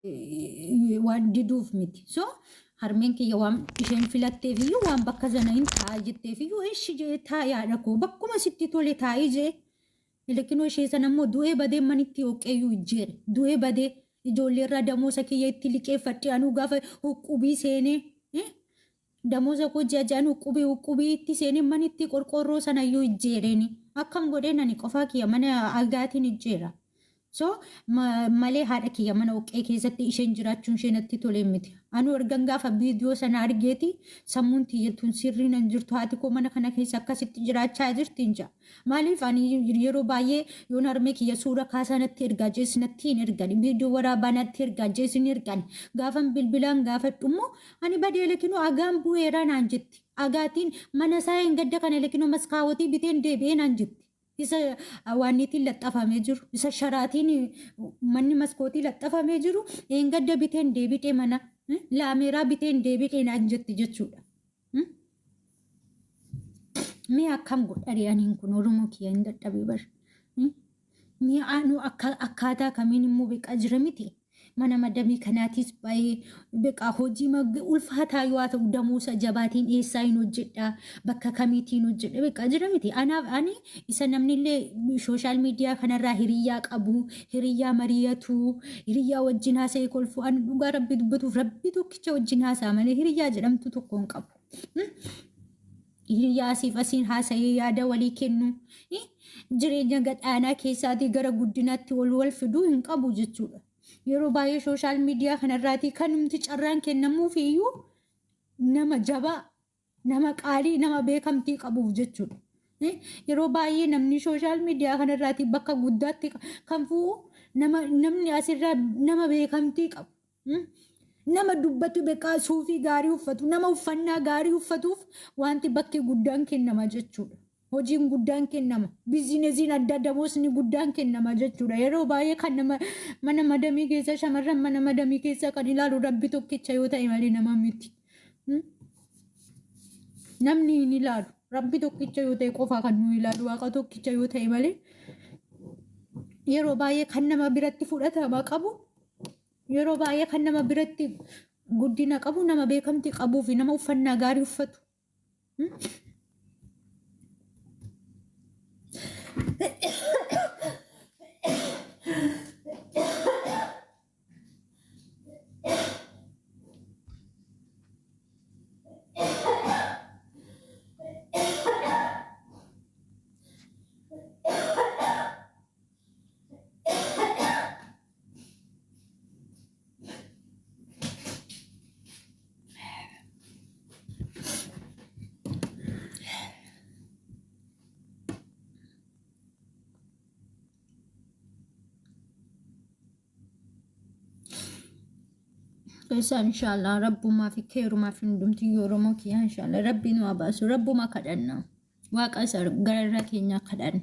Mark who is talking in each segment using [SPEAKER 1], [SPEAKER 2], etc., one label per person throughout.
[SPEAKER 1] waan diduuf miti. So harmeen kiyya waan isheen filatteef iyyuu waan bakka sana hin taa'aa jetteef iyyuu eeshi jee taa'aadha koo bakkuma sitti tole taa'ii jee. Lakin ishee sana immoo du'ee badee manitti hooqqeeyyuu ijjeere. Du'ee badee ijoolleerraa damoosa kiyya itti liqeeffadhee anuu gaafa huqqubii seenee damoosa koo jajaan huqqubii itti seenee manitti qorqorroo sana iyyuu ijjeereeni. Akkam godhee nani qofaa kiyya mana algaatiin ijjeera. So malee haadha kiyya mana hooqqee keessatti isheen jiraachuun ishee natti tole miti. Anu ergan gaafa viidiyoo sana argeeti sammuun tiyyattuun sirrii nan jirtu haati koo mana kana keessa akkasitti jiraachaa jirti hin jaa. Maaliif ani yeroo baay'ee yoon harmee kiyya suura kaasaa natti ergaa jees natti hin ergani. Viidiyoo waraabaa natti ergaa jees hin ergani. Gaafan bilbilaan gaafadhu immoo ani badee lakinoo agaan bu'eeraa naan jetti. Agaatiin mana isaa hin gadda kana lakinoo maskaawwatii biteen deebi'ee naan jetti. Isa waannitiin laxxafamee jiru isa sharaatiin manni maskootii laxxafamee jiru hin gadda biteen deebi'ee mana laameeraa biteen deebi'ee naan jetti jechuudha. Mee akkam godhanii aniin kun Oromoo kiyya hin dadhabee bar. Mee anu akkaataa kamiin immoo beekaa jira miti. Mana madamii kanaatis baay'ee beekaa hojii ulfaataa yoo haa ta'u damoosa jabaatiin eessaa hin hojjedha bakka kamiitiin hojjedha beekaa jira miti. Ani isa namni illee sooshaal miidiyaa kanarraa hiriyyaa qabu hiriyyaa mari'atu hiriyyaa wajjin haasa'ee kolfu ani dhugaa rabbi dubbatuuf rabbi tokkicha wajjin haasa'a malee hiriyyaa jedhamtu tokko hin qabu. Hiriyyaa asiif asiin haasa'ee yaada walii kennu jireenya gadhaanaa keessaatii gara guddinaatti wal fiduu hin qabu jechuudha. Yeroo baay'ee sooshaal miidiyaa kanarraatii kan numti carraan kennamuuf iyyuu nama jabaa nama qaalii nama beekamtii qabuuf jechuudha. Yeroo baay'ee namni sooshaal miidiyaa kanarraatii bakka guddaatti kan fu'u namni asirraa nama beekamtii qabu. Nama dubbatu beekaa suufii gaarii uffatu nama uffannaa gaarii uffatuuf wanti bakki guddaan kennama jechuudha. Hojiin guddaan kennama. Bizineesiin adda damoosni guddaan kennama jechuudha. Yeroo baay'ee kan mana madamii keessa shamarran mana madamii keessa kan ilaalu rabbi tokkicha yoo ta'e malee nama miti. Namni hin ilaalu. Rabbi tokkicha yoo ta'e qofaa kan nu ilaalu waaqa tokkicha yoo ta'e malee yeroo baay'ee kan nama biratti fudhatama qabu yeroo baay'ee kan nama biratti guddina qabu nama beekamtii qabuu fi nama uffannaa gaarii uffatu. إن شاء الله ربما في خير ما في ندمتي يورمك يا إن شاء الله ربي نواباس ربما كدنا واقصر غرركينا كدن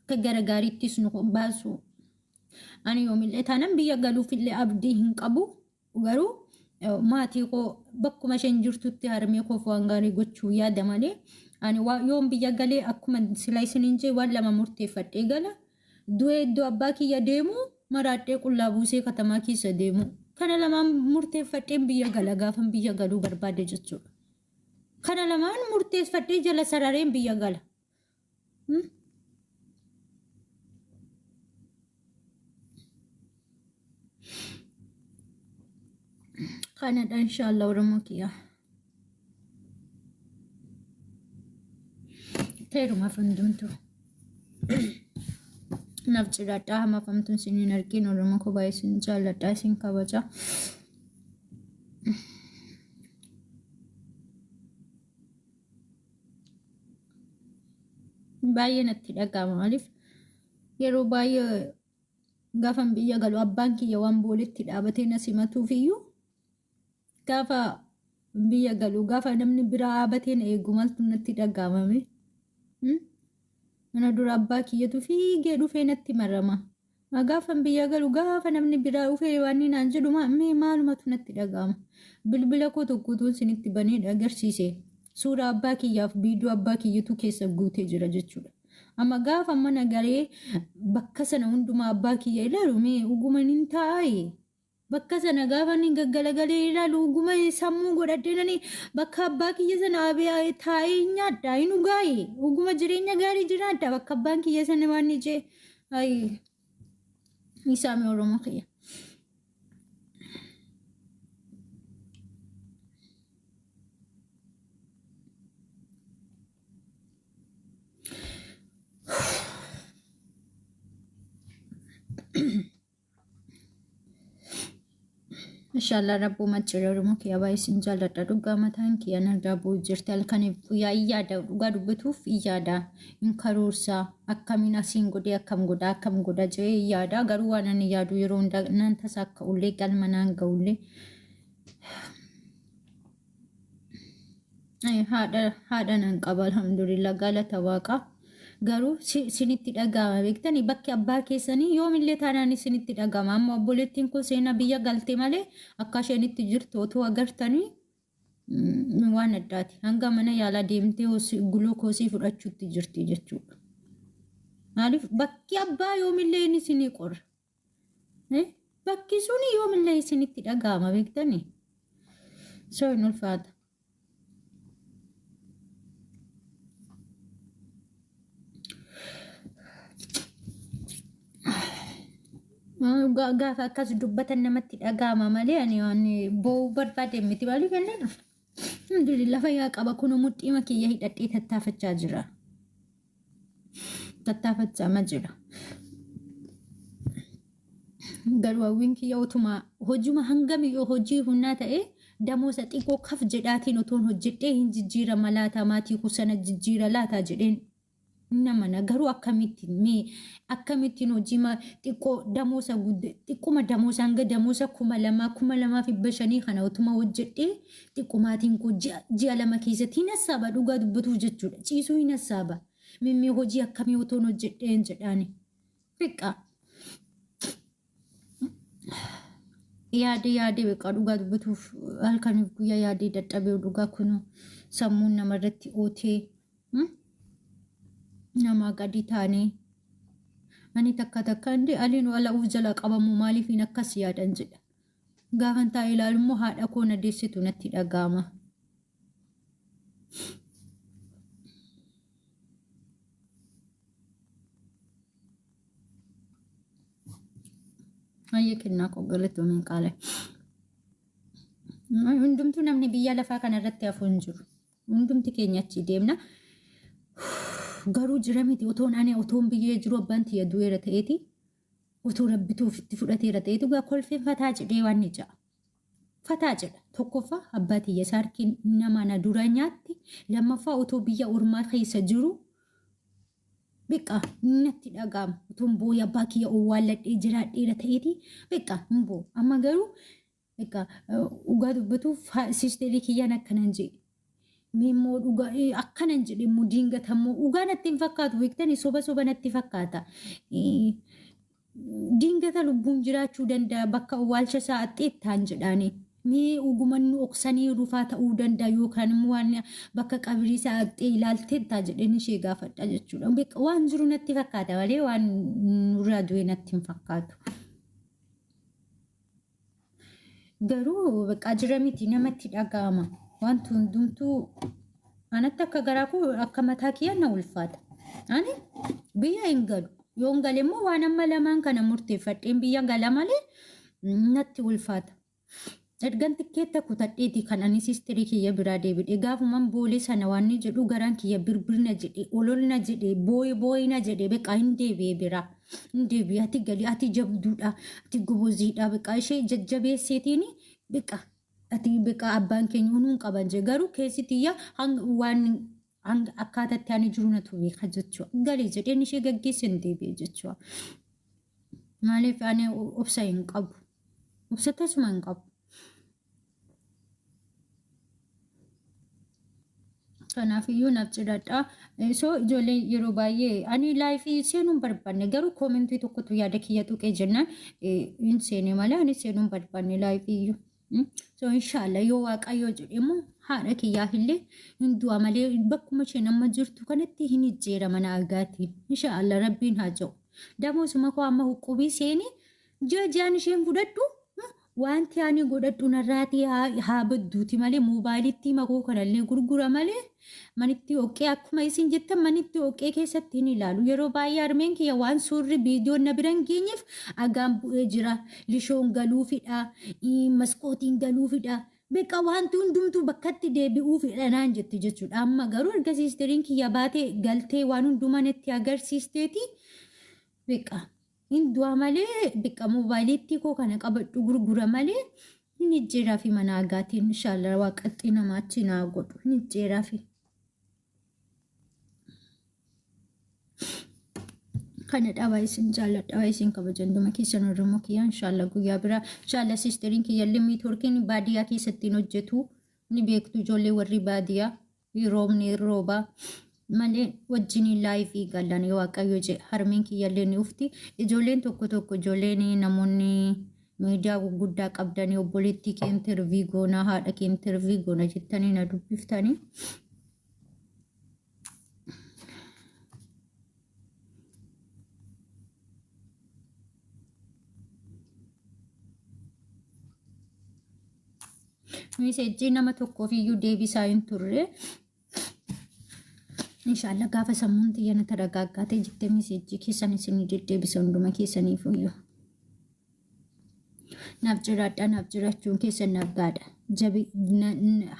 [SPEAKER 1] كغرغاري تسنو باسو أنا يوم اللي تنام بيا قالوا في اللي أبديهن قبو وقالوا ماتي قو بكو ماشين جرتو تهرمي قو فوانغاري قوتشو يا دمالي أنا يوم بيا قالي أكما سلايسنينجي ولا ما مرتفت إيقالا دو أباكي يديمو مراتي قلا بوسي كتماكي سديمو kana lamaan murteeffadheen biyya gala gaafan biyya galuu barbaade jechuudha. Kana lamaan murteeffadhee jala sarareen biyya gala. Kanadha inshallah Oromoo kiyya. Teeruma fundumtu. Nafcidadhaa hama famtuun siniin argin Oromoo kophaa isin jaalladhaa isin kabaja. Baay'ee natti dhaga'ama maaliif yeroo baay'ee gaafan biyya galu abbaan kiyya waan booletti dhaabatee na simatuuf iyyuu gaafa biyya galu gaafa namni biraa dhaabatee na eegu maaltu natti dhaga'amame. Mana dura abbaa kiyyatu fiigee dhufee natti marama. Gaafan biyya galu gaafa namni biraa dhufee waan naan jedhu maalumatu natti dhaga'ama. Bilbila koo tokkotu isinitti banee agarsiise. Suuraa abbaa kiyyaaf viidiyoo abbaa kiyyatu keessa guutee jira jechuudha. Amma gaafa mana galee bakka sana hundumaa abbaa kiyya ilaalu dhuguma nin taa'e. bakka sana gaafa inni gaggalagalee ilaalu oguma sammuu godhadheenani bakka abbaa kiyya sana taa'ee nyaadhaa hin dhugaayee oguma jireenya gaarii jiraadha bakka abbaan kiyya sana waan ijee isaami oromoo kiyya. Inshallah Rabbu macciirra Oromoo kiyya baay'ee sin jaalladha dhugaa mataan kiyya narraa bu'u jirti halkaniif guyyaa iyyaadha dhugaa dubbatuuf iyyaadha hin karoorsaa akkamiin asiin godhee akkam godha jedhee iyyaadha garuu waan ani yaadu yeroo hundaa nan tasa akka ullee galma naan ga'ullee haadha nan qaba alhamdulillah galata waaqaa. Garuu sinitti dhaga'ama beektanii bakki abbaa keessanii yoomillee taanaan sinitti dhaga'ama amma obboleettiin kun seenaa biyya galte malee akka isheen itti jirtu otoo agartanii waan addaati hanga mana yaalaa deemtee gulukoosii fudhachuutti jirti jechuudha. Maaliif bakki abbaa yoomillee inni sinii qorra bakki suni yoomillee sinitti dhaga'ama beektanii soo hin ulfaata. Gaafa akkas dubbatan namatti dhaga'ama malee ani boo'uu barbaade miti maaliif jennaan alhamdulillah fayyaa qaba kun mudhiima kiyya hidhadhee tattaafachaa jira. Tattaafachaa jira. Garuu hawwiin kiyya utuma hojuma hangami yoo hojii humnaa ta'e damoosa xiqqoo kaf jedhaatiin otoon hojjedhee hin jijjiira malaataa maatii kusana jijjiira laataa jedheen. Namana garuu akkamittiin hojii xiqqoo damoosa xiqquma damoosa hanga damoosa 2,200 kana utuma hojjedhee xiqqumaatiin kun ji'a 2 keessatti hin hassaaba dhugaa dubbatuuf jechuudha ciisuu hin hassaaba mimmii hojii akkamii otoon hojjedheen jedhaani fiqqa yaade beekaa dhugaa dubbatuuf halkaniif guyyaa yaadee dadhabee dhugaa kun sammuun namarratti ootee nama gadi taanee ani takka indi aliin ala uf jala qabamu maaliif hin akkas yaadan jedha gaafan taa'ee ilaalu immoo haadha koo na deessitu natti dhaga'ama. Ayyee kennaa koo galatoomii qaale. Hundumtuu namni biyya lafaa kanarratti hafu hin jiru. Hundumti keenya achi deemna. Garuu jira miti otoon biyyee jiru abbaan tiyya du'eera ta'eeti otoo rabbituuf itti fudhateera ta'eetu gaa kolfeen fataa jedhee waan ni ja'a. Fataa jedha tokkoffaa abbaa tiyya saarkiin nama na dura nyaatti lammaffaa otoo biyya ormaa keessa jiru beekaa natti dhaga'ama otoon booyi abbaa kiyya owwaalladhee jiraadheera ta'eeti beekaa hin boo amma garuu beekaa dhugaa dubbatuuf siisteerii kiyyaan akkanan jedhe. Mimmoo dhugaa akkanan jedhe immoo diingatammoo dhugaa natti hin fakkaatu beektanii soba natti fakkaata. Diingata lubbuun jiraachuu danda'a bakka awwaalcha sa'aatii ittaan jedhaani. Mee ugumanni oksanii rufaa ta'uu danda'a yookaan immoo waan bakka qabrii sa'aatii ilaaltee ittaa jedheen ishee gaafadha jechuudha. Waan jiru natti fakkaata malee waan nurraa du'e natti hin fakkaatu. Garuu bakka jira miti namatti dhaga'ama. Wanti hundumtuu anatti akka garaa koo akka mataa kiyya na ulfaata. Ani biyya hin galu. Yoon gale immoo waan amma lamaan kana murteeffadheen biyya gala malee natti ulfaata. Ergan tikkeetta kutadheeti kan ani siisterii kiyya biraa deebi'e gaafumaan boolee sana waan ni jedhu garaan kiyya birbirna jedhe ololna jedhe booyina jedhe beekaa hin deebi'e biraa. Hin deebi'e ati galii ati jabduudha ati goboziidha beekaa ishee jajjabeesseetiin beekaa. Ati beekaa abbaan keenya unuun qaban jee garuu keessitiyya waan akkaatatti ani jiru natu beeka jechuudha. Galee jedheen ishee gaggeesse hin deebi'e jechuudha. Maaliif ani obsa hin qabu. Obsa tasuma hin qabu. Kanaafiyyuu naaf cidhadha. So ijoollee yeroo baay'ee ani laayifii seenuun barbaanne garuu koomentii tokkotu yaada kiyya tuqee jennaan hin seene malee ani seenuun barbaanne laayifiyyuu. So inshallah yoo waaqayyo jedhe immoo haadha kiyyaa illee hin du'a malee bakkuma isheen amma jirtu kanatti hin ijjeera mana agaatiin. Inshallah rabbiin haa jedhu. Damoosuma koo amma huqubii seeni ji'aan isheen fudhadhu wanti ani godhadhu narraatii haa badduuti malee moobaayilitti makuu kanallee gurgura malee manitti oqee akkuma isin jettan manitti oqee keessatti hin ilaalu. Yeroo baay'ee harmeen kiyya waan suurri viidiyoon na bira hin geenyeef agaan bu'ee jira. Lishoon galuufidha, maskootiin galuufidha. Beekaa wanti hundumtuu bakkatti deebi'uufidha naan jetti jechuudha. Amma garuu erga siistiriin kiyya baatee galtee waan hundumanatti agarsiisteeti beekaa. Hindua malee beekaa moobaayilitti koo kana qabadhu gurgura malee hin ijjeeraa fi mana agaatiin inshallah waaqatti nama achi naa godhu hin ijjeeraa fi. Kana dhabaa isin jaalladhaa isin kabajan dhuma keessan Oromoo kiyya inshallah guyyaa biraa inshallah siistiriin kiyya limii turkiin baadiyyaa keessatti hojjetu ni beektu ijoollee warri baadiyyaa roobni rooba malee wajjin laayifii galan waaqayyo je harmeen kiyya illee ni ufti ijoolleen tokko ijoolleen namoonni miidiyaa gurguddaa qabdanii obboleettii kee intervii goona haadha kee intervii goona jettanii na dubbiftanii. Misejji nama tokkoof iyyuu deebisaa hin turre. Inshallah gaafa sammuun xiyyaana taragaaggaatee jettee misejji keessan isin deddeebisa hunduma keessaniif iyyuu. Naaf jiraachuun keessan naaf gaadha. Jabi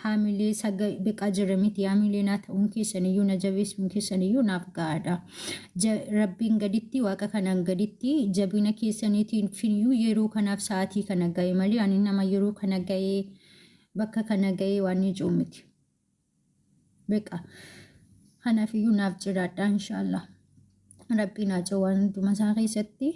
[SPEAKER 1] haamilee saga beekaa jira miti haamilee naa ta'uun keessan iyyuu na jabeessuun keessan iyyuu naaf gaadha. Rabbiin gaditti waaqa kanaan gaditti jabina keessaniitiin fiyyuu yeroo kanaaf sa'aatii kana ga'e malee ani nama yeroo kana ga'ee bakka kana ga'ee waan ni cuumiti. Beekaa kanaaf iyyuu naaf jiraadha inshallah. Rabbiin haa jawwaan hunduma isaa keessatti.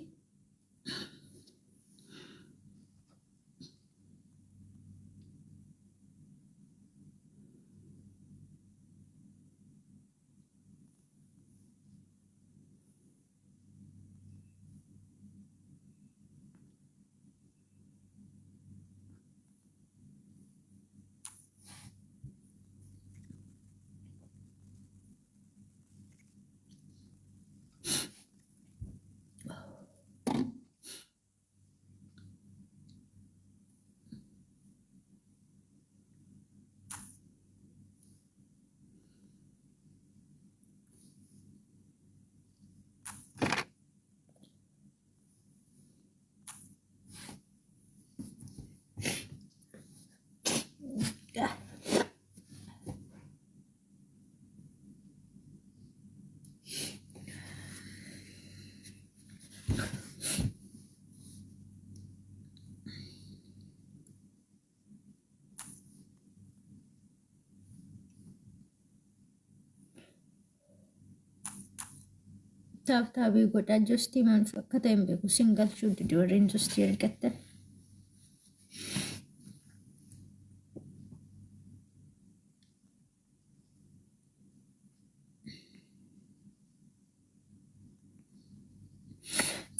[SPEAKER 1] Taabtaabii godhaa jostii maal fakkaata hin beeku singalchuu didi warreen jostii argattan.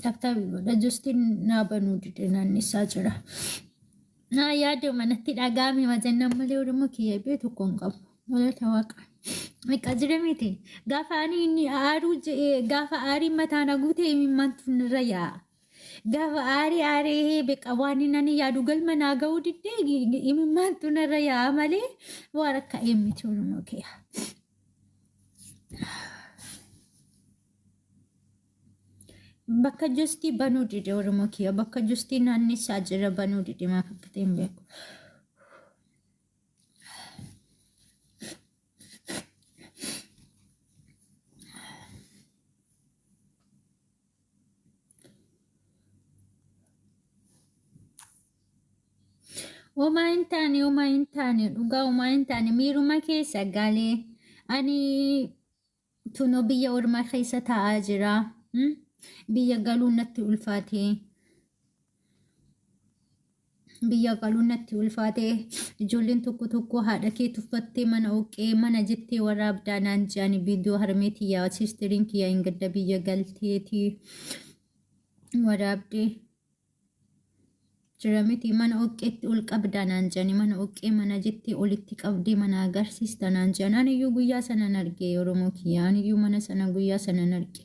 [SPEAKER 1] Taabtaabii godhaa jostiin naa banuu didi naannessaa jira. Naa yaada manatti dhagaame majannaan malee Oromoo kiyya bee tokko hin qabu. Walata waaqa. Meeqa jira miti gaafa ani inni aaruu gaafa aarii mataan haguutee imimmantu nirra yaa'a. Gaafa aarii beeqa waan inni yaadu galma naa ga'uu diddee imimmantu nirra yaa'a malee waan akka eemmiti Oromoo kiyya. Bakka jostii banuu dide Oromoo kiyya bakka jostii naannessaa jira banuu dide maaf akka ta'e hin beeku. Oma hin taane dhugaa oma hin taane miiruma keessa galee ani tunoo biyya ormaa keessa taa'aa jira. Biyya galuun natti ulfaatee ijoolleen tokko haadha kee tuffattee mana oqee mana jettee waraabdaa naan jedhani viidiyoo harmeetii yaa siistiriin kiyyaa hin gadda biyya galteetii waraabdee. Jira miti mana oqqeetti ol qabdaa naan jedhani mana oqqee mana jettee olitti qabdee mana agarsiista naan jedhan aniyyuu guyyaa sanan arge Oromoo kiyya aniyyuu mana sana guyyaa sanan arge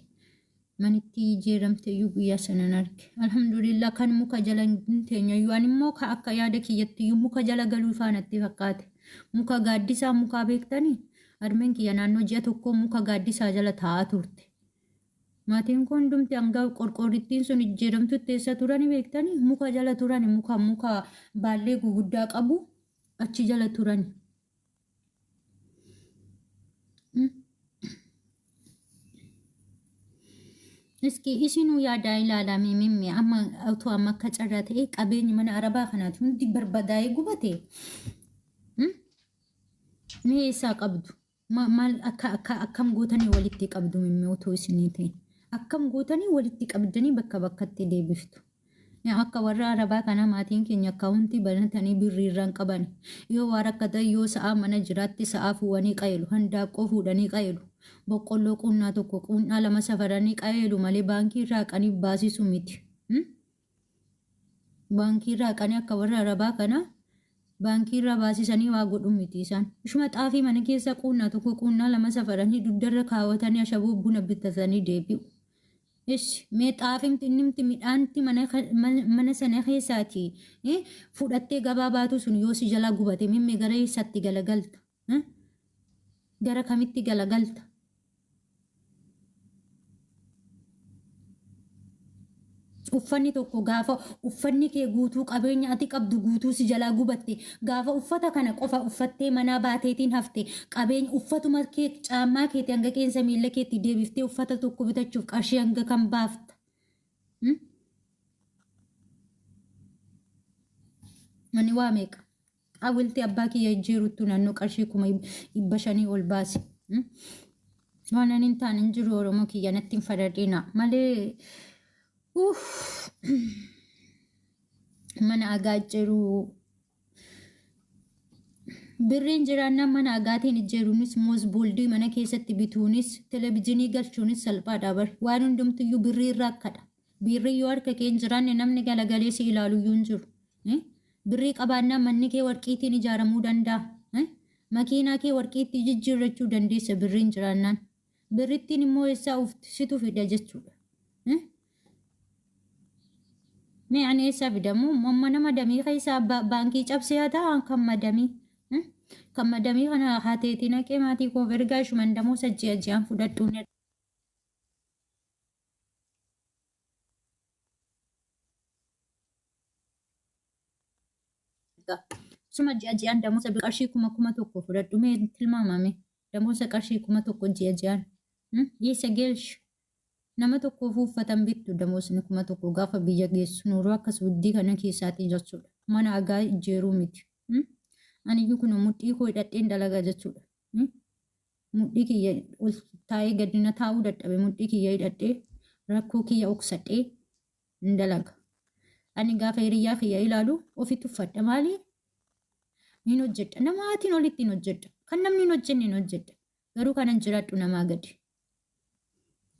[SPEAKER 1] manitti jijjiiramte iyyuu guyyaa sanan arge. Alhamdulillah kan muka jala hin teenye iyyuu ani immoo akka yaada kiyyatti iyyuu muka jala galuu faanatti fakkaate. Muka gaaddisaa mukaa beektanii harmeen kiyya naannoo ji'a tokko muka gaaddisaa jala taa'aa turte. Maatiin kun hundumti hanga qorqorrittiin sun jijjiiramtu teessa turani beektanii muka jala turani muka baallee guguddaa qabu achi jala turani. Iski isinuu yaadaa ilaalamee mimmee amma otoo amma akka carraa ta'e qabeenyi mana arabaa kanaati hundi barbadaa'ee gubate. Mee eessaa qabdu? Maal akkam gootanii walitti qabdu mimmee otoo isinii ta'e? Akkam gootanii walitti qabdanii bakka bakkatti deebiftu? Akka warra arabaa kana maatiin keenya akkaawuntii banatanii birriirraan qaban. Yoo waa rakkatan yoo sa'a mana jiraatti sa'a fuudhanii qayeelu handaaqqoo fuudhanii qayeelu. Boqqolloo qunnaa tokko qunnaa lama safaranii qayeelu malee baankii irraa qanii baasisu miti. Baankii irraa qanii akka warra arabaa kana baankii irraa baasisanii waa godhu miti isaan. Ishuma xaafii mana keessa qunnaa tokko qunnaa lama safaranii dugdarra kaawwatanii ashaboo buna bitatanii deebi'u. Mee xaafimti innimti midhaanti mana sana keessaati fudhattee gabaa baatu sun yoo si jala gubate mimmee gara eessaatti galagalta? Gara kamitti galagalta? Uffanni tokko gaafa uffanni kee guutuu qabeenya ati qabdu guutuu si jalaa gubatte gaafa uffata kana qofa uffattee manaa baateetiin hafte qabeenya uffatuma kee caammaa keetti hanga qeensa miila keetti deebiftee uffata tokko bitachuuf qarshii hanga kan baafta. Ani waa meeqa? Awwalti abbaa kiyya jirutu naannoo qarshii 500 ol baase. Waan ani hin taane hin jiru Oromoo kiyya natti hin fadadhiina malee. Mana agaa jiru birriin jiraannaan mana agaatiin ijjeeruunis moos booldii mana keessatti bituunis televezyiinii galchuunis salphaadha bari waan hundumtiyyuu birrii irraa akkadha. Birrii yoo harka kee hin jiraanne namni galagalee si ilaaluyyuu hin jiru. Birrii qabaannaan manni kee warqiitiin ijaaramuu danda'a. Makiinaa kee warqiitti jijjiirrachuu dandeessa birriin jiraannaan. Birrittiin immoo eessaa situ fida jechuudha. Mee ani eessaa fidamu mana madamii keessaa baankii cabsee haa ta'an kan madamii. Kan madamii kana haateetii naqee maatii koo ergaa shuman damoo sajjii ajjaan fudhadhuun. Suma ji'aan damoo qarshii 1,000 fudhadhu mee tilmaamame damoo qarshii 1,000 ji'aan. Eessa geelchu? Nama tokkoof uffatan bittu damoosni 1,000 gaafa biyya geessu nuuroo akka suuddii kana keessaati jechuudha. Mana agaa ijjeeruu miti. Aniyyuu kun mudhii koo hidhadheen dalagaa jechuudha. Mudhii kiyya ol taa'ee gadina taa'uu dadhabe mudhii kiyya hidhadhee rakkoo kiyya oksadhee hin dalaga. Ani gaafa hiriyaa kiyya ilaalu ofitti uffadha maali? Hin hojjedha. Namaatiin olitti hin hojjedha. Kan namni hin hojjenne hin hojjedha. Garuu kanan jiraadhu namaa gadi.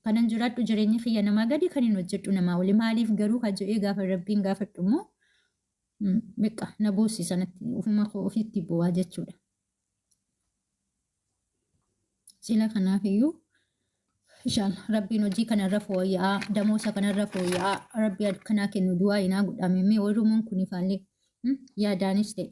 [SPEAKER 1] Kanan jiraadhu jireenya kiyya namaa gadi kan hin hojjedhu namaa oli. Maaliif garuu kajo'ee gaafa rabbiin gaafadhu immoo beekaa na boossi sanatti ofuma koo ofitti bu'aa jechuudha. Sila kanaafiyyuu inshallah rabbiin hojii kanarra fooyya'aa damoosa kanarra fooyya'aa rabbi kanaa kennu du'aa inaa godhame mee Oromoon kun ifaallee yaadaanis ta'e